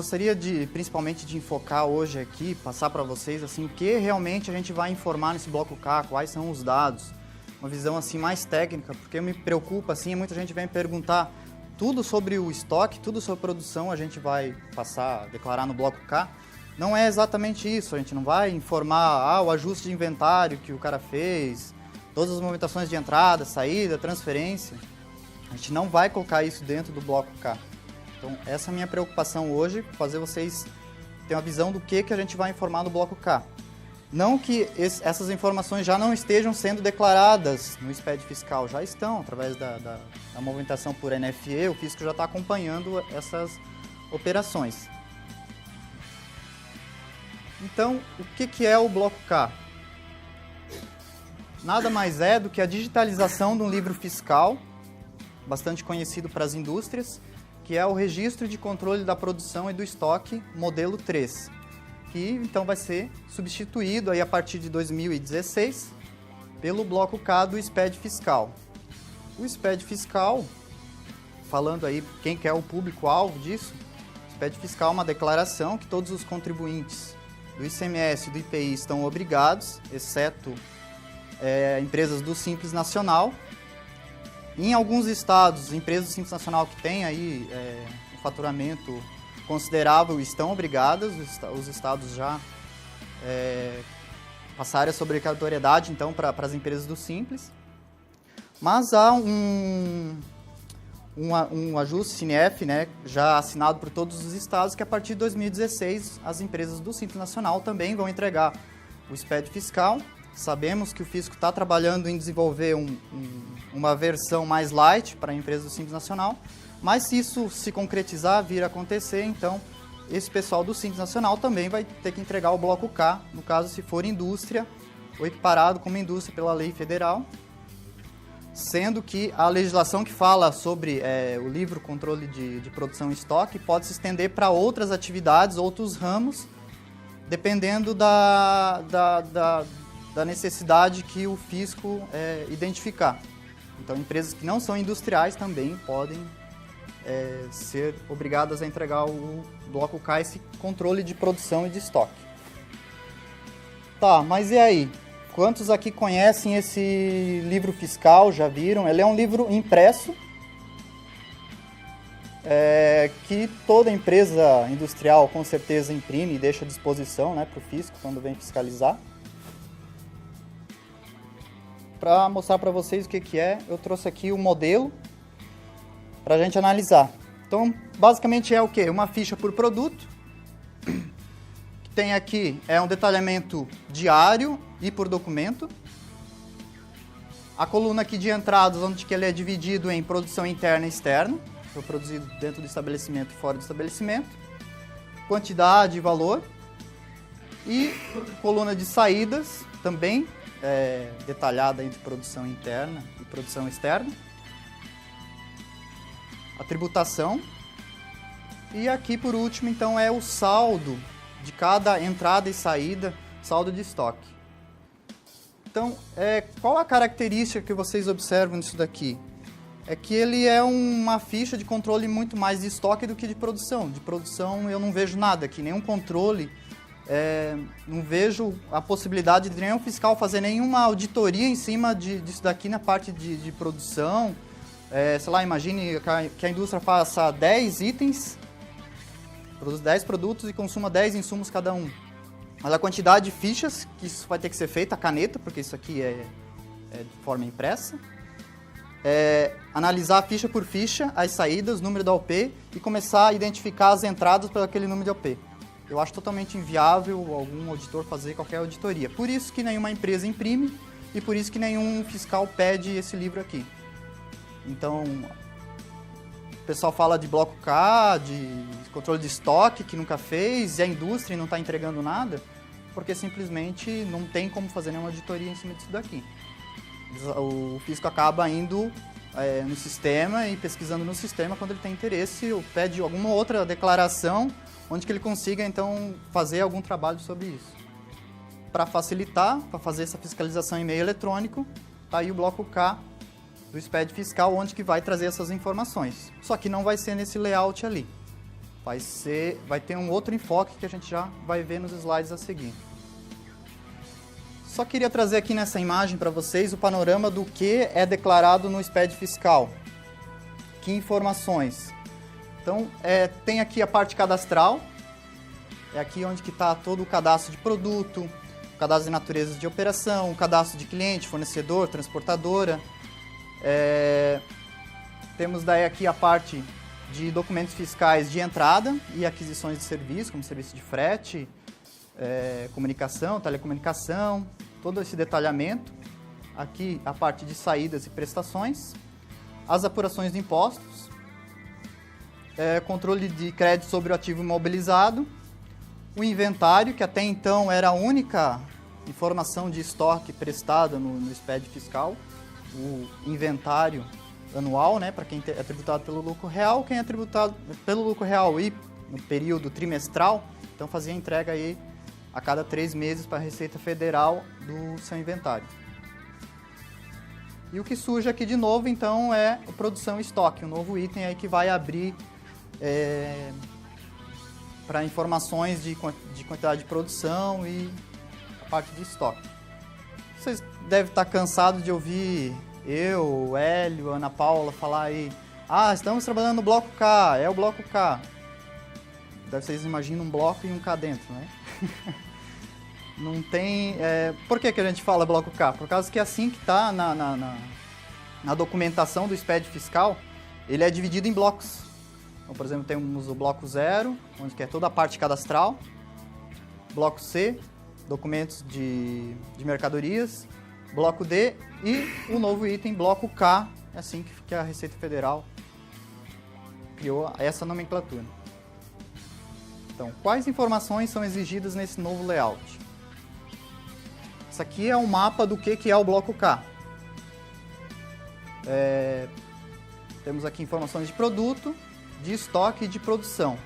gostaria principalmente de enfocar hoje aqui, passar para vocês assim, o que realmente a gente vai informar nesse bloco K, quais são os dados, uma visão assim mais técnica, porque me preocupa assim, muita gente vem perguntar tudo sobre o estoque, tudo sobre produção, a gente vai declarar no bloco K. Não é exatamente isso, a gente não vai informar o ajuste de inventário que o cara fez, todas as movimentações de entrada, saída, transferência. A gente não vai colocar isso dentro do bloco K. Então, essa é a minha preocupação hoje, fazer vocês terem uma visão do que a gente vai informar no bloco K. Não que essas informações já não estejam sendo declaradas no SPED fiscal, já estão, através da movimentação por NFE, o fisco já está acompanhando essas operações. Então, o que é o bloco K? Nada mais é do que a digitalização de um livro fiscal, bastante conhecido para as indústrias, que é o Registro de Controle da Produção e do Estoque, modelo 3, que então vai ser substituído aí a partir de 2016 pelo bloco K do SPED fiscal. O SPED fiscal, falando aí quem que é o público-alvo disso, o SPED fiscal é uma declaração que todos os contribuintes do ICMS e do IPI estão obrigados, exceto empresas do Simples Nacional. Em alguns estados, empresas do Simples Nacional que têm aí um faturamento considerável estão obrigadas, os estados já passaram essa obrigatoriedade então para as empresas do Simples. Mas há um ajuste CINEF, né, já assinado por todos os estados, que a partir de 2016 as empresas do Simples Nacional também vão entregar o SPED fiscal. Sabemos que o fisco está trabalhando em desenvolver uma versão mais light para a empresa do Simples Nacional, mas se isso se concretizar, vir a acontecer, então esse pessoal do Simples Nacional também vai ter que entregar o bloco K, no caso se for indústria ou equiparado como indústria pela lei federal, sendo que a legislação que fala sobre o livro controle de produção e estoque pode se estender para outras atividades, outros ramos, dependendo da necessidade que o fisco identificar. Então, empresas que não são industriais também podem ser obrigadas a entregar o bloco K, esse controle de produção e de estoque. Tá, mas e aí? Quantos aqui conhecem esse livro fiscal, já viram? Ele é um livro impresso, que toda empresa industrial com certeza imprime e deixa à disposição, né, para o fisco quando vem fiscalizar. Para mostrar para vocês o que é, eu trouxe aqui o modelo para a gente analisar. Então, basicamente é o quê? Uma ficha por produto. Tem aqui um detalhamento diário e por documento. A coluna aqui de entradas, onde que ele é dividido em produção interna e externa. Foi produzido dentro do estabelecimento e fora do estabelecimento. Quantidade e valor. E coluna de saídas, também detalhada entre produção interna e produção externa. A tributação. E aqui, por último, então, é o saldo de cada entrada e saída, saldo de estoque. Então, qual a característica que vocês observam nisso daqui? É que ele é uma ficha de controle muito mais de estoque do que de produção. De produção eu não vejo nada aqui, nenhum controle, não vejo a possibilidade de nenhum fiscal fazer nenhuma auditoria em cima disso daqui na parte de produção. Sei lá, imagine que a indústria faça 10 itens, produz 10 produtos e consuma 10 insumos cada um. Mas a quantidade de fichas, que isso vai ter que ser feita, a caneta, porque isso aqui é de forma impressa. Analisar ficha por ficha, as saídas, número da OP e começar a identificar as entradas por aquele número de OP. Eu acho totalmente inviável algum auditor fazer qualquer auditoria. Por isso que nenhuma empresa imprime e por isso que nenhum fiscal pede esse livro aqui. Então, o pessoal fala de bloco K, de controle de estoque, que nunca fez, e a indústria não está entregando nada, porque simplesmente não tem como fazer nenhuma auditoria em cima disso daqui. O fisco acaba indo no sistema e pesquisando no sistema quando ele tem interesse, ou pede alguma outra declaração onde que ele consiga, então, fazer algum trabalho sobre isso. Para facilitar, para fazer essa fiscalização em meio eletrônico, está aí o bloco K do SPED fiscal, onde que vai trazer essas informações. Só que não vai ser nesse layout ali. vai ter um outro enfoque que a gente já vai ver nos slides a seguir. Só queria trazer aqui nessa imagem para vocês o panorama do que é declarado no SPED fiscal. Que informações? Então, tem aqui a parte cadastral, é aqui onde está todo o cadastro de produto, o cadastro de natureza de operação, o cadastro de cliente, fornecedor, transportadora. Temos daí aqui a parte de documentos fiscais de entrada e aquisições de serviço, como serviço de frete, comunicação, telecomunicação, todo esse detalhamento. Aqui a parte de saídas e prestações, as apurações de impostos, controle de crédito sobre o ativo imobilizado, o inventário, que até então era a única informação de estoque prestada no SPED fiscal, o inventário anual, né, para quem é tributado pelo lucro real, quem é tributado pelo lucro real e no período trimestral, então fazia entrega aí a cada 3 meses para a Receita Federal do seu inventário. E o que surge aqui de novo, então, é a produção e estoque, um novo item aí que vai abrir para informações de quantidade de produção e a parte de estoque. Vocês devem estar cansados de ouvir eu, o Hélio, a Ana Paula falar aí, estamos trabalhando no bloco K, é o bloco K. Vocês imaginam um bloco e um K dentro, né? Não tem... Por que a gente fala bloco K? Por causa que assim que está na documentação do SPED fiscal, ele é dividido em blocos. Então, por exemplo, temos o bloco 0, onde é toda a parte cadastral, bloco C, documentos de mercadorias, bloco D e o novo item, bloco K, assim que a Receita Federal criou essa nomenclatura. Então, quais informações são exigidas nesse novo layout? Isso aqui é um mapa do que é o bloco K. Temos aqui informações de produto, de estoque e de produção.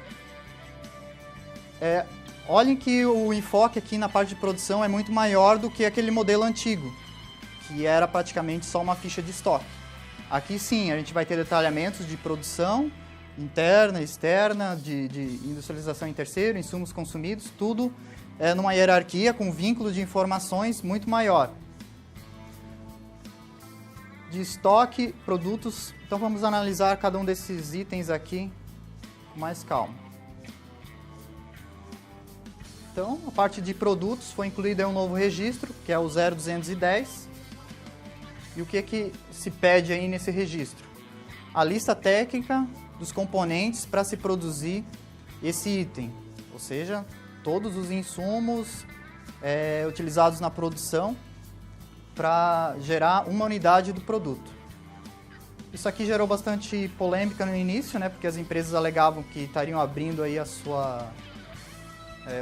Olhem que o enfoque aqui na parte de produção é muito maior do que aquele modelo antigo, que era praticamente só uma ficha de estoque. Aqui sim, a gente vai ter detalhamentos de produção, interna, externa, de industrialização em terceiro, insumos consumidos, tudo numa hierarquia com vínculo de informações muito maior. De estoque, produtos, então vamos analisar cada um desses itens aqui com mais calma. Então, a parte de produtos foi incluído um novo registro, que é o 0210. E o que se pede aí nesse registro? A lista técnica dos componentes para se produzir esse item, ou seja, todos os insumos utilizados na produção para gerar uma unidade do produto. Isso aqui gerou bastante polêmica no início, né, porque as empresas alegavam que estariam abrindo aí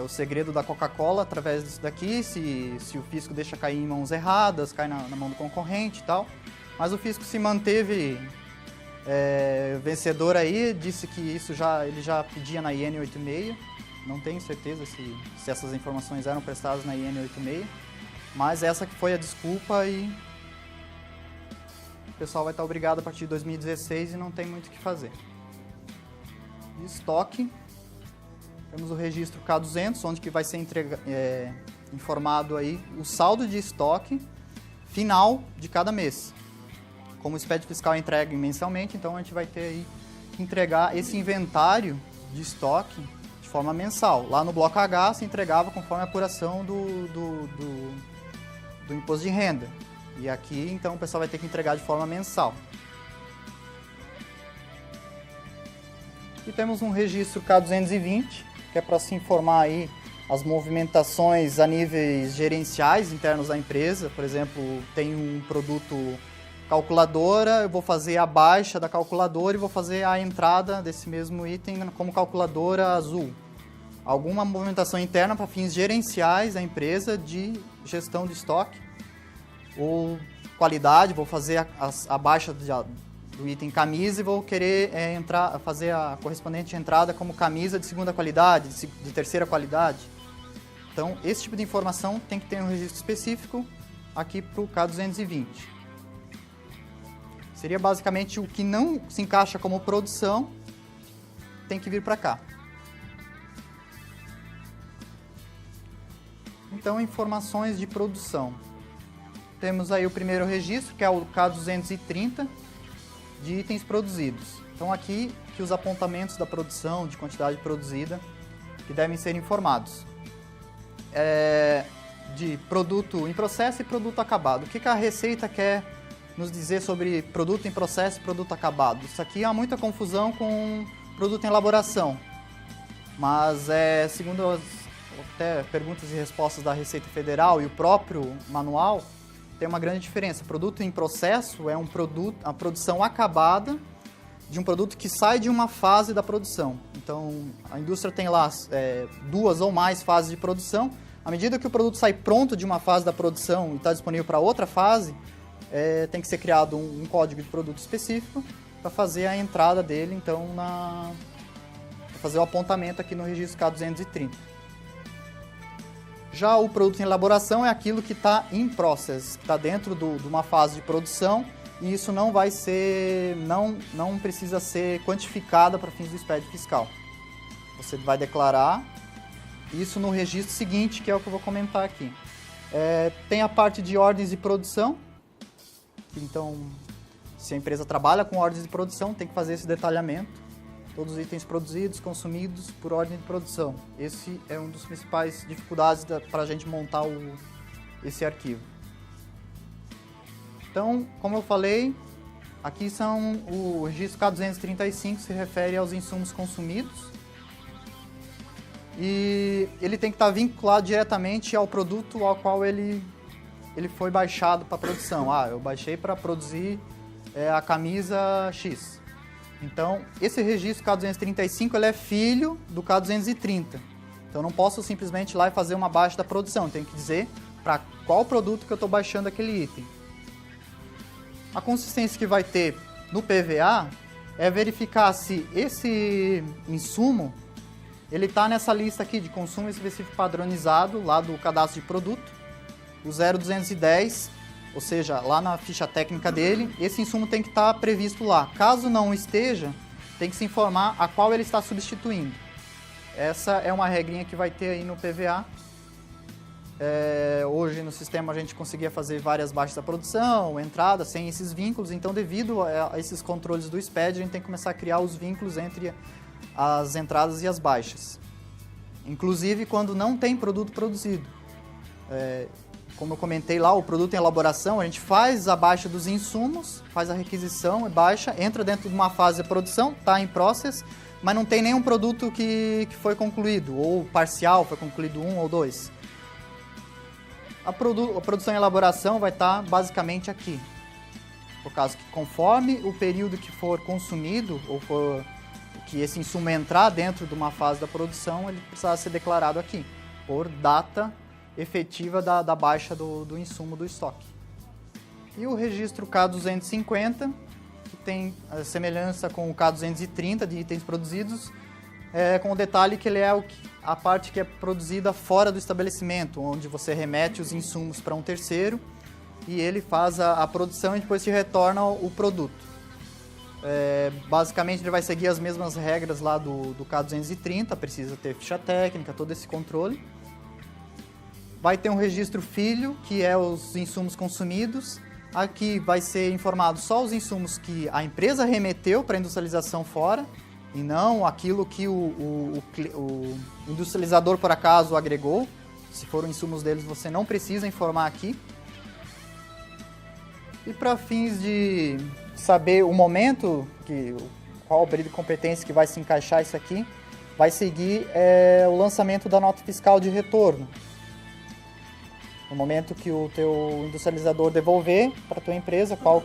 o segredo da Coca-Cola através disso daqui, se o fisco deixa cair em mãos erradas, cai na mão do concorrente e tal. Mas o fisco se manteve vencedor aí, disse que isso ele já pedia na IN 86. Não tenho certeza se essas informações eram prestadas na IN 86, mas essa que foi a desculpa e o pessoal vai estar obrigado a partir de 2016 e não tem muito o que fazer. De estoque, temos o registro K200, onde que vai ser informado aí o saldo de estoque final de cada mês. Como o SPED fiscal é entregue mensalmente, então a gente vai ter aí que entregar esse inventário de estoque de forma mensal. Lá no bloco H se entregava conforme a apuração do imposto de renda. E aqui, então, o pessoal vai ter que entregar de forma mensal. E temos um registro K220, que é para se informar aí as movimentações a níveis gerenciais internos da empresa. Por exemplo, tem um produto calculadora, eu vou fazer a baixa da calculadora e vou fazer a entrada desse mesmo item como calculadora azul. Alguma movimentação interna para fins gerenciais da empresa de gestão de estoque. Ou qualidade, vou fazer a baixa do item camisa e vou querer fazer a correspondente entrada como camisa de segunda qualidade, de terceira qualidade. Então, esse tipo de informação tem que ter um registro específico aqui para o K220. Seria basicamente o que não se encaixa como produção, tem que vir para cá. Então, informações de produção. Temos aí o primeiro registro, que é o K230, de itens produzidos. Então, aqui que os apontamentos da produção, de quantidade produzida, que devem ser informados. De produto em processo e produto acabado. O que a Receita quer nos dizer sobre produto em processo e produto acabado? Isso aqui há muita confusão com produto em elaboração, mas segundo até perguntas e respostas da Receita Federal e o próprio manual, tem uma grande diferença. Produto em processo é a produção acabada de um produto que sai de uma fase da produção. Então, a indústria tem lá 2 ou mais fases de produção. À medida que o produto sai pronto de uma fase da produção e está disponível para outra fase, tem que ser criado um código de produto específico para fazer a entrada dele, então, para fazer o apontamento aqui no registro K230. Já o produto em elaboração é aquilo que está in process, que está dentro de uma fase de produção, e isso não vai ser, não precisa ser quantificado para fins do SPED fiscal. Você vai declarar isso no registro seguinte, que é o que eu vou comentar aqui. Tem a parte de ordens de produção. Então, se a empresa trabalha com ordens de produção, tem que fazer esse detalhamento. Todos os itens produzidos, consumidos por ordem de produção. Esse é um dos principais dificuldades para a gente montar esse arquivo. Então, como eu falei, aqui o registro K235 se refere aos insumos consumidos. E ele tem que estar vinculado diretamente ao produto ao qual ele foi baixado para produção. Eu baixei para produzir a camisa X. Então, esse registro K235 ele é filho do K230. Então, eu não posso simplesmente ir lá e fazer uma baixa da produção. Eu tenho que dizer para qual produto que eu estou baixando aquele item. A consistência que vai ter no PVA é verificar se esse insumo ele está nessa lista aqui de consumo específico padronizado, lá do cadastro de produto, o 0210, ou seja, lá na ficha técnica dele, esse insumo tem que estar previsto lá. Caso não esteja, tem que se informar a qual ele está substituindo. Essa é uma regrinha que vai ter aí no PVA. Hoje no sistema a gente conseguia fazer várias baixas da produção, entrada, sem esses vínculos, então devido a esses controles do SPED, a gente tem que começar a criar os vínculos entre as entradas e as baixas. Inclusive quando não tem produto produzido. Como eu comentei lá, o produto em elaboração, a gente faz a baixa dos insumos, faz a requisição, baixa, entra dentro de uma fase de produção, está em process, mas não tem nenhum produto que foi concluído, ou parcial, foi concluído 1 ou 2. A produção em elaboração vai estar basicamente aqui. Por causa que conforme o período que for consumido, ou for que esse insumo entrar dentro de uma fase da produção, ele precisa ser declarado aqui, por data efetiva da baixa do insumo do estoque. E o registro K250, que tem a semelhança com o K230 de itens produzidos, com o detalhe que ele é a parte que é produzida fora do estabelecimento, onde você remete os insumos para um terceiro e ele faz a produção e depois te retorna o produto. Basicamente ele vai seguir as mesmas regras lá do K230, precisa ter ficha técnica, todo esse controle. Vai ter um registro filho, que é os insumos consumidos. Aqui vai ser informado só os insumos que a empresa remeteu para industrialização fora, e não aquilo que o industrializador, por acaso, agregou. Se foram insumos deles, você não precisa informar aqui. E para fins de saber o momento, qual o período de competência que vai se encaixar isso aqui, vai seguir o lançamento da nota fiscal de retorno. No momento que o teu industrializador devolver para a tua empresa qual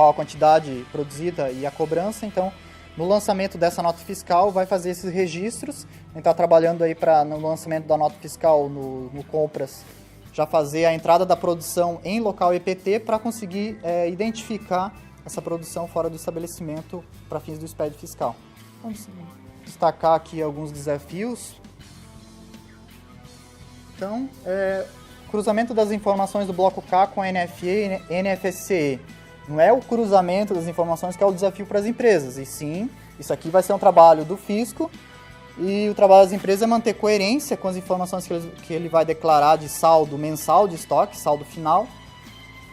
a quantidade produzida e a cobrança, então no lançamento dessa nota fiscal vai fazer esses registros. A gente está trabalhando aí no lançamento da nota fiscal no Compras, já fazer a entrada da produção em local EPT para conseguir identificar essa produção fora do estabelecimento para fins do SPED fiscal. Vamos destacar aqui alguns desafios. Então, cruzamento das informações do bloco K com a NFE e NFSCE. Não é o cruzamento das informações que é o desafio para as empresas, e sim, isso aqui vai ser um trabalho do fisco E o trabalho das empresas é manter coerência com as informações que ele vai declarar de saldo mensal de estoque, saldo final,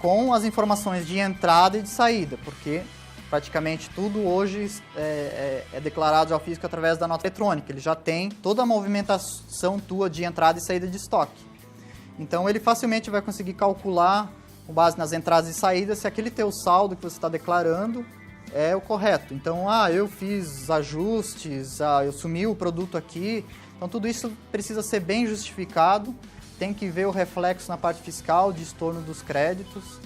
com as informações de entrada e de saída, porque praticamente tudo hoje é declarado ao físico através da nota eletrônica. Ele já tem toda a movimentação tua de entrada e saída de estoque. Então ele facilmente vai conseguir calcular, com base nas entradas e saídas, se aquele teu saldo que você está declarando é o correto. Então, eu fiz ajustes, eu sumi o produto aqui. Então tudo isso precisa ser bem justificado, tem que ver o reflexo na parte fiscal de estorno dos créditos,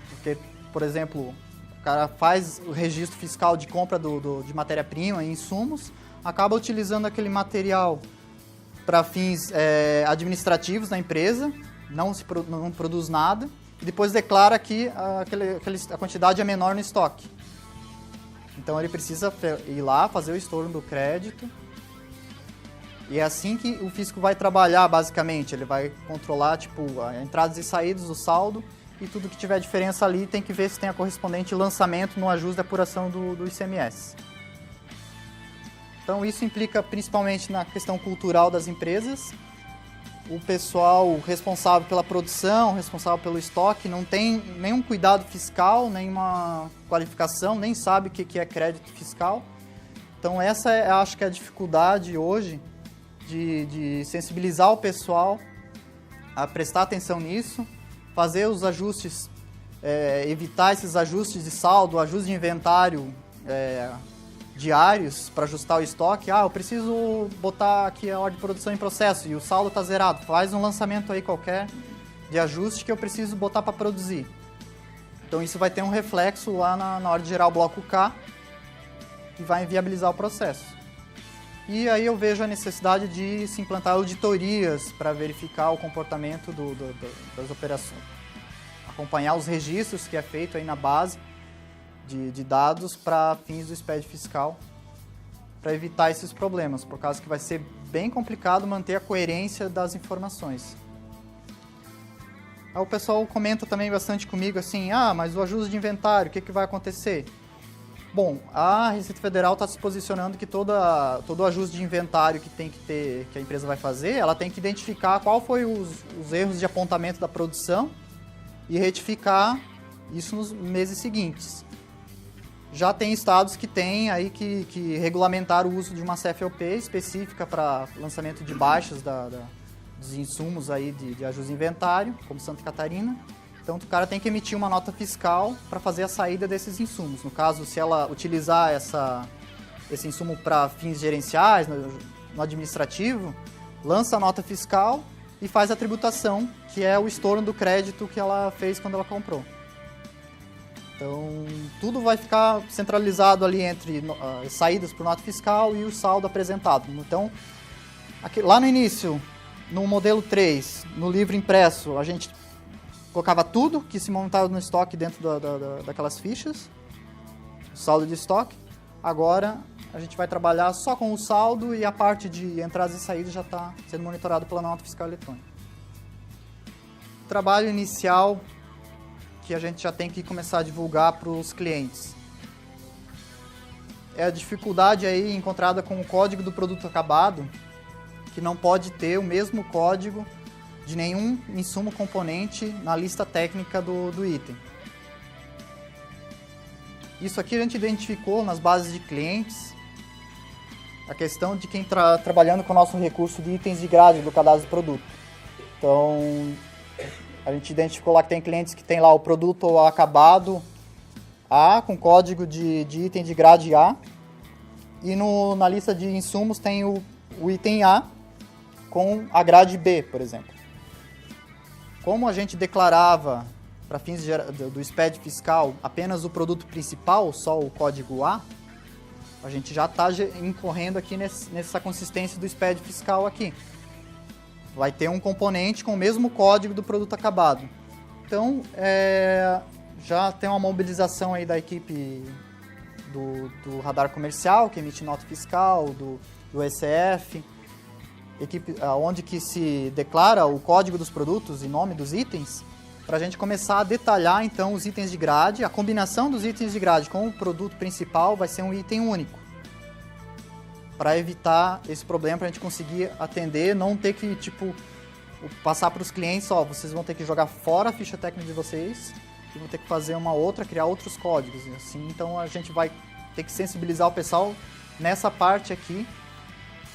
porque, por exemplo, o cara faz o registro fiscal de compra de matéria-prima e insumos, acaba utilizando aquele material para fins administrativos na empresa, não produz nada, e depois declara que a quantidade é menor no estoque. Então ele precisa ir lá, fazer o estorno do crédito, e é assim que o fisco vai trabalhar, basicamente. Ele vai controlar entradas e saídas do saldo, e tudo que tiver diferença ali tem que ver se tem a correspondente lançamento no ajuste de apuração do ICMS. Então isso implica principalmente na questão cultural das empresas. O pessoal responsável pela produção, responsável pelo estoque, não tem nenhum cuidado fiscal, nenhuma qualificação, nem sabe o que é crédito fiscal. Então essa acho que é a dificuldade hoje de sensibilizar o pessoal a prestar atenção nisso, fazer os ajustes, evitar esses ajustes de saldo, ajuste de inventário diários para ajustar o estoque. Eu preciso botar aqui a ordem de produção em processo e o saldo está zerado. Faz um lançamento aí qualquer de ajuste que eu preciso botar para produzir. Então isso vai ter um reflexo lá na hora de gerar o bloco K, que vai inviabilizar o processo. E aí eu vejo a necessidade de se implantar auditorias para verificar o comportamento das operações, acompanhar os registros que é feito aí na base de dados para fins do SPED fiscal, para evitar esses problemas, por causa que vai ser bem complicado manter a coerência das informações. Aí o pessoal comenta também bastante comigo assim, mas o ajuste de inventário, o que vai acontecer? Bom, a Receita Federal está se posicionando que todo o ajuste de inventário que a empresa vai fazer, ela tem que identificar qual foi os erros de apontamento da produção e retificar isso nos meses seguintes. Já tem estados que têm aí que regulamentar o uso de uma CFOP específica para lançamento de baixas dos insumos aí de ajuste de inventário, como Santa Catarina. Então, o cara tem que emitir uma nota fiscal para fazer a saída desses insumos. No caso, se ela utilizar esse insumo para fins gerenciais, no administrativo, lança a nota fiscal e faz a tributação, que é o estorno do crédito que ela fez quando ela comprou. Então, tudo vai ficar centralizado ali entre saídas por nota fiscal e o saldo apresentado. Então, lá no início, no modelo 3, no livro impresso, a gente colocava tudo que se montava no estoque dentro daquelas fichas, saldo de estoque. Agora a gente vai trabalhar só com o saldo e a parte de entradas e saídas já está sendo monitorado pela nota fiscal eletrônica. O trabalho inicial que a gente já tem que começar a divulgar para os clientes é a dificuldade aí encontrada com o código do produto acabado, que não pode ter o mesmo código de nenhum insumo componente na lista técnica do item. Isso aqui a gente identificou nas bases de clientes, a questão de quem está trabalhando com o nosso recurso de itens de grade do cadastro do produto. Então, a gente identificou lá que tem clientes que tem lá o produto acabado A, com código de item de grade A, e na lista de insumos tem o item A com a grade B, por exemplo. Como a gente declarava, para fins do SPED fiscal, apenas o produto principal, só o código A, a gente já está incorrendo aqui nessa consistência do SPED fiscal aqui. Vai ter um componente com o mesmo código do produto acabado. Então, já tem uma mobilização aí da equipe do radar comercial, que emite nota fiscal, do ECF, equipe onde que se declara o código dos produtos e nome dos itens, para a gente começar a detalhar então os itens de grade. A combinação dos itens de grade com o produto principal vai ser um item único. para evitar esse problema, para a gente conseguir atender, não ter que, tipo, passar para os clientes, ó, vocês vão ter que jogar fora a ficha técnica de vocês e vão ter que fazer uma outra, criar outros códigos, assim. Então a gente vai ter que sensibilizar o pessoal nessa parte aqui,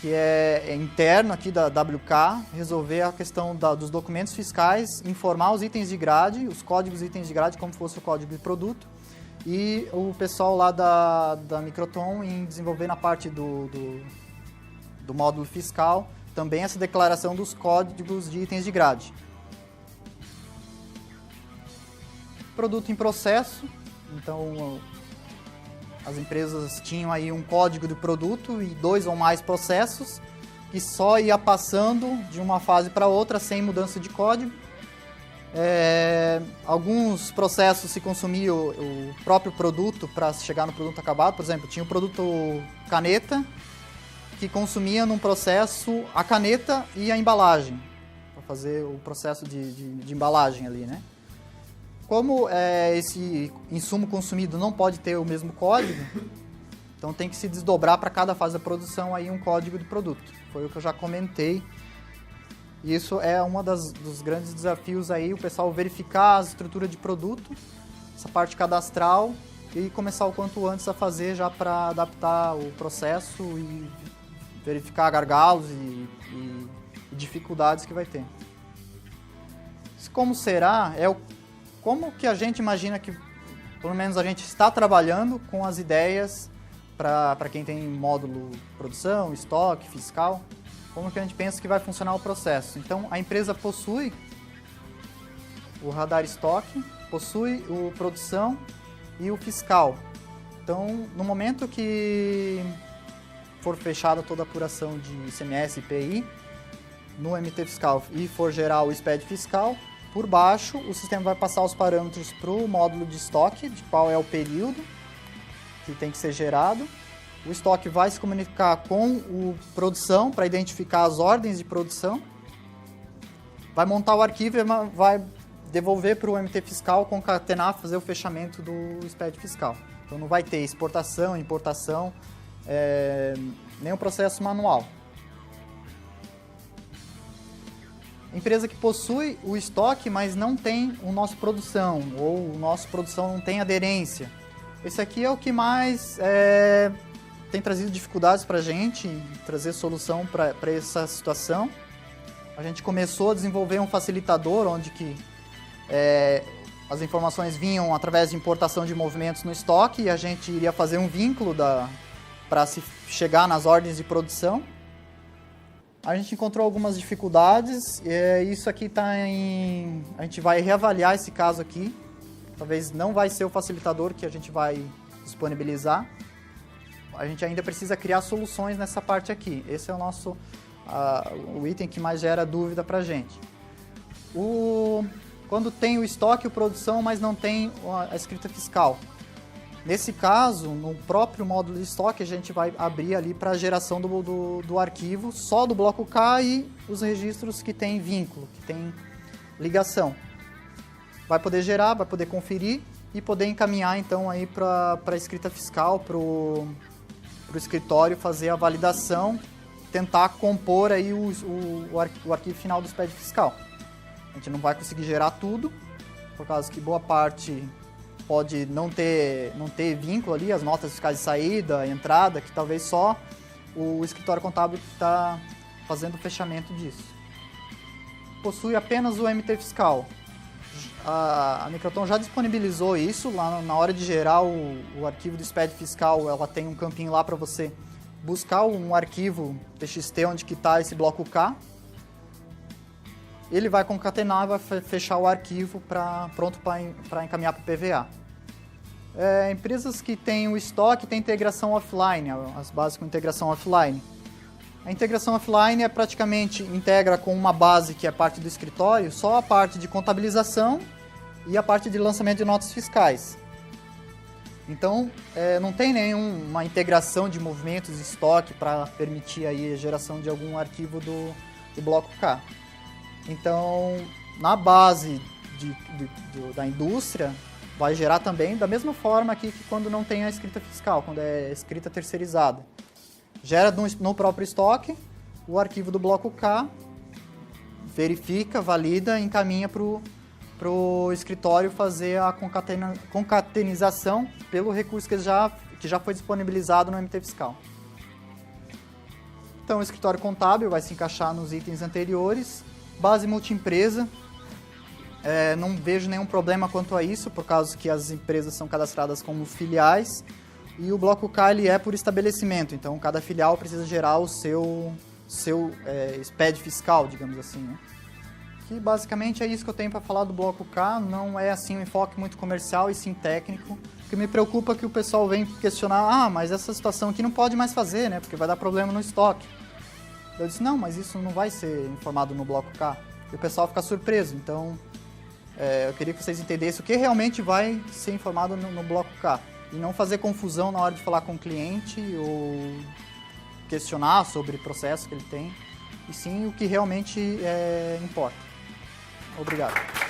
que é interno aqui da WK, resolver a questão dos documentos fiscais, informar os itens de grade, os códigos itens de grade, como se fosse o código de produto, e o pessoal lá da Microton em desenvolver na parte do módulo fiscal, também essa declaração dos códigos de itens de grade. Produto em processo, então as empresas tinham aí um código do produto e 2 ou mais processos que só ia passando de uma fase para outra sem mudança de código. Alguns processos se consumiam o próprio produto para chegar no produto acabado. Por exemplo, tinha o produto caneta, que consumia num processo a caneta e a embalagem, para fazer o processo de embalagem ali, né? Como esse insumo consumido não pode ter o mesmo código, então tem que se desdobrar para cada fase da produção aí um código do produto. Foi o que eu já comentei. E isso é um dos grandes desafios aí, o pessoal verificar a estrutura de produto, essa parte cadastral, e começar o quanto antes a fazer já para adaptar o processo e verificar gargalos e dificuldades que vai ter. Como será? Como que a gente imagina que, pelo menos a gente está trabalhando com as ideias para quem tem módulo produção, estoque, fiscal, como que a gente pensa que vai funcionar o processo. Então, a empresa possui o radar estoque, possui o produção e o fiscal. Então, no momento que for fechada toda a apuração de ICMS e IPI no MT fiscal e for gerar o SPED fiscal, por baixo o sistema vai passar os parâmetros para o módulo de estoque, de qual é o período que tem que ser gerado. O estoque vai se comunicar com o produção para identificar as ordens de produção, vai montar o arquivo e vai devolver para o MT fiscal, concatenar, fazer o fechamento do SPED fiscal. Então não vai ter exportação, importação, nem o processo manual. Empresa que possui o estoque, mas não tem o nosso produção, ou o nosso produção não tem aderência. Esse aqui é o que mais tem trazido dificuldades para a gente, trazer solução para essa situação. A gente começou a desenvolver um facilitador, onde que as informações vinham através de importação de movimentos no estoque, e a gente iria fazer um vínculo para se chegar nas ordens de produção. A gente encontrou algumas dificuldades, e isso aqui a gente vai reavaliar esse caso aqui. Talvez não vai ser o facilitador que a gente vai disponibilizar. A gente ainda precisa criar soluções nessa parte aqui. Esse é o item que mais gera dúvida para a gente. Quando tem o estoque, a produção, mas não tem a escrita fiscal. Nesse caso, no próprio módulo de estoque, a gente vai abrir ali para a geração do arquivo só do bloco K e os registros que tem vínculo, que tem ligação. Vai poder gerar, vai poder conferir e poder encaminhar então aí para a escrita fiscal, para o escritório fazer a validação, tentar compor aí o arquivo final do SPED fiscal. A gente não vai conseguir gerar tudo, por causa que boa parte pode não ter vínculo ali, as notas fiscais de saída, entrada, que talvez só o escritório contábil que está fazendo o fechamento disso. Possui apenas o MT fiscal. A Microton já disponibilizou isso, lá na hora de gerar o arquivo do SPED fiscal, ela tem um campinho lá para você buscar um arquivo TXT onde que está esse bloco K. Ele vai concatenar e vai fechar o arquivo pronto para encaminhar para o PVA. Empresas que têm o estoque têm integração offline, as bases com integração offline. A integração offline é praticamente integra com uma base que é parte do escritório, só a parte de contabilização e a parte de lançamento de notas fiscais. Então, não tem nenhuma integração de movimentos de estoque para permitir aí a geração de algum arquivo do bloco K. Então, na base da indústria, vai gerar também da mesma forma aqui que quando não tem a escrita fiscal, quando é escrita terceirizada. gera no próprio estoque o arquivo do bloco K, verifica, valida e encaminha para o escritório fazer a concatenização pelo recurso que já foi disponibilizado no MT Fiscal. Então, o escritório contábil vai se encaixar nos itens anteriores. Base multiempresa, não vejo nenhum problema quanto a isso, por causa que as empresas são cadastradas como filiais. E o bloco K ele é por estabelecimento, então cada filial precisa gerar o seu SPED fiscal, digamos assim, né? Que basicamente é isso que eu tenho para falar do bloco K, não é assim um enfoque muito comercial e sim técnico. O que me preocupa é que o pessoal vem questionar, mas essa situação aqui não pode mais fazer, né? Porque vai dar problema no estoque. Eu disse, não, mas isso não vai ser informado no bloco K. E o pessoal fica surpreso, então eu queria que vocês entendessem o que realmente vai ser informado no bloco K. E não fazer confusão na hora de falar com o cliente ou questionar sobre o processo que ele tem, e sim o que realmente importa. Obrigado.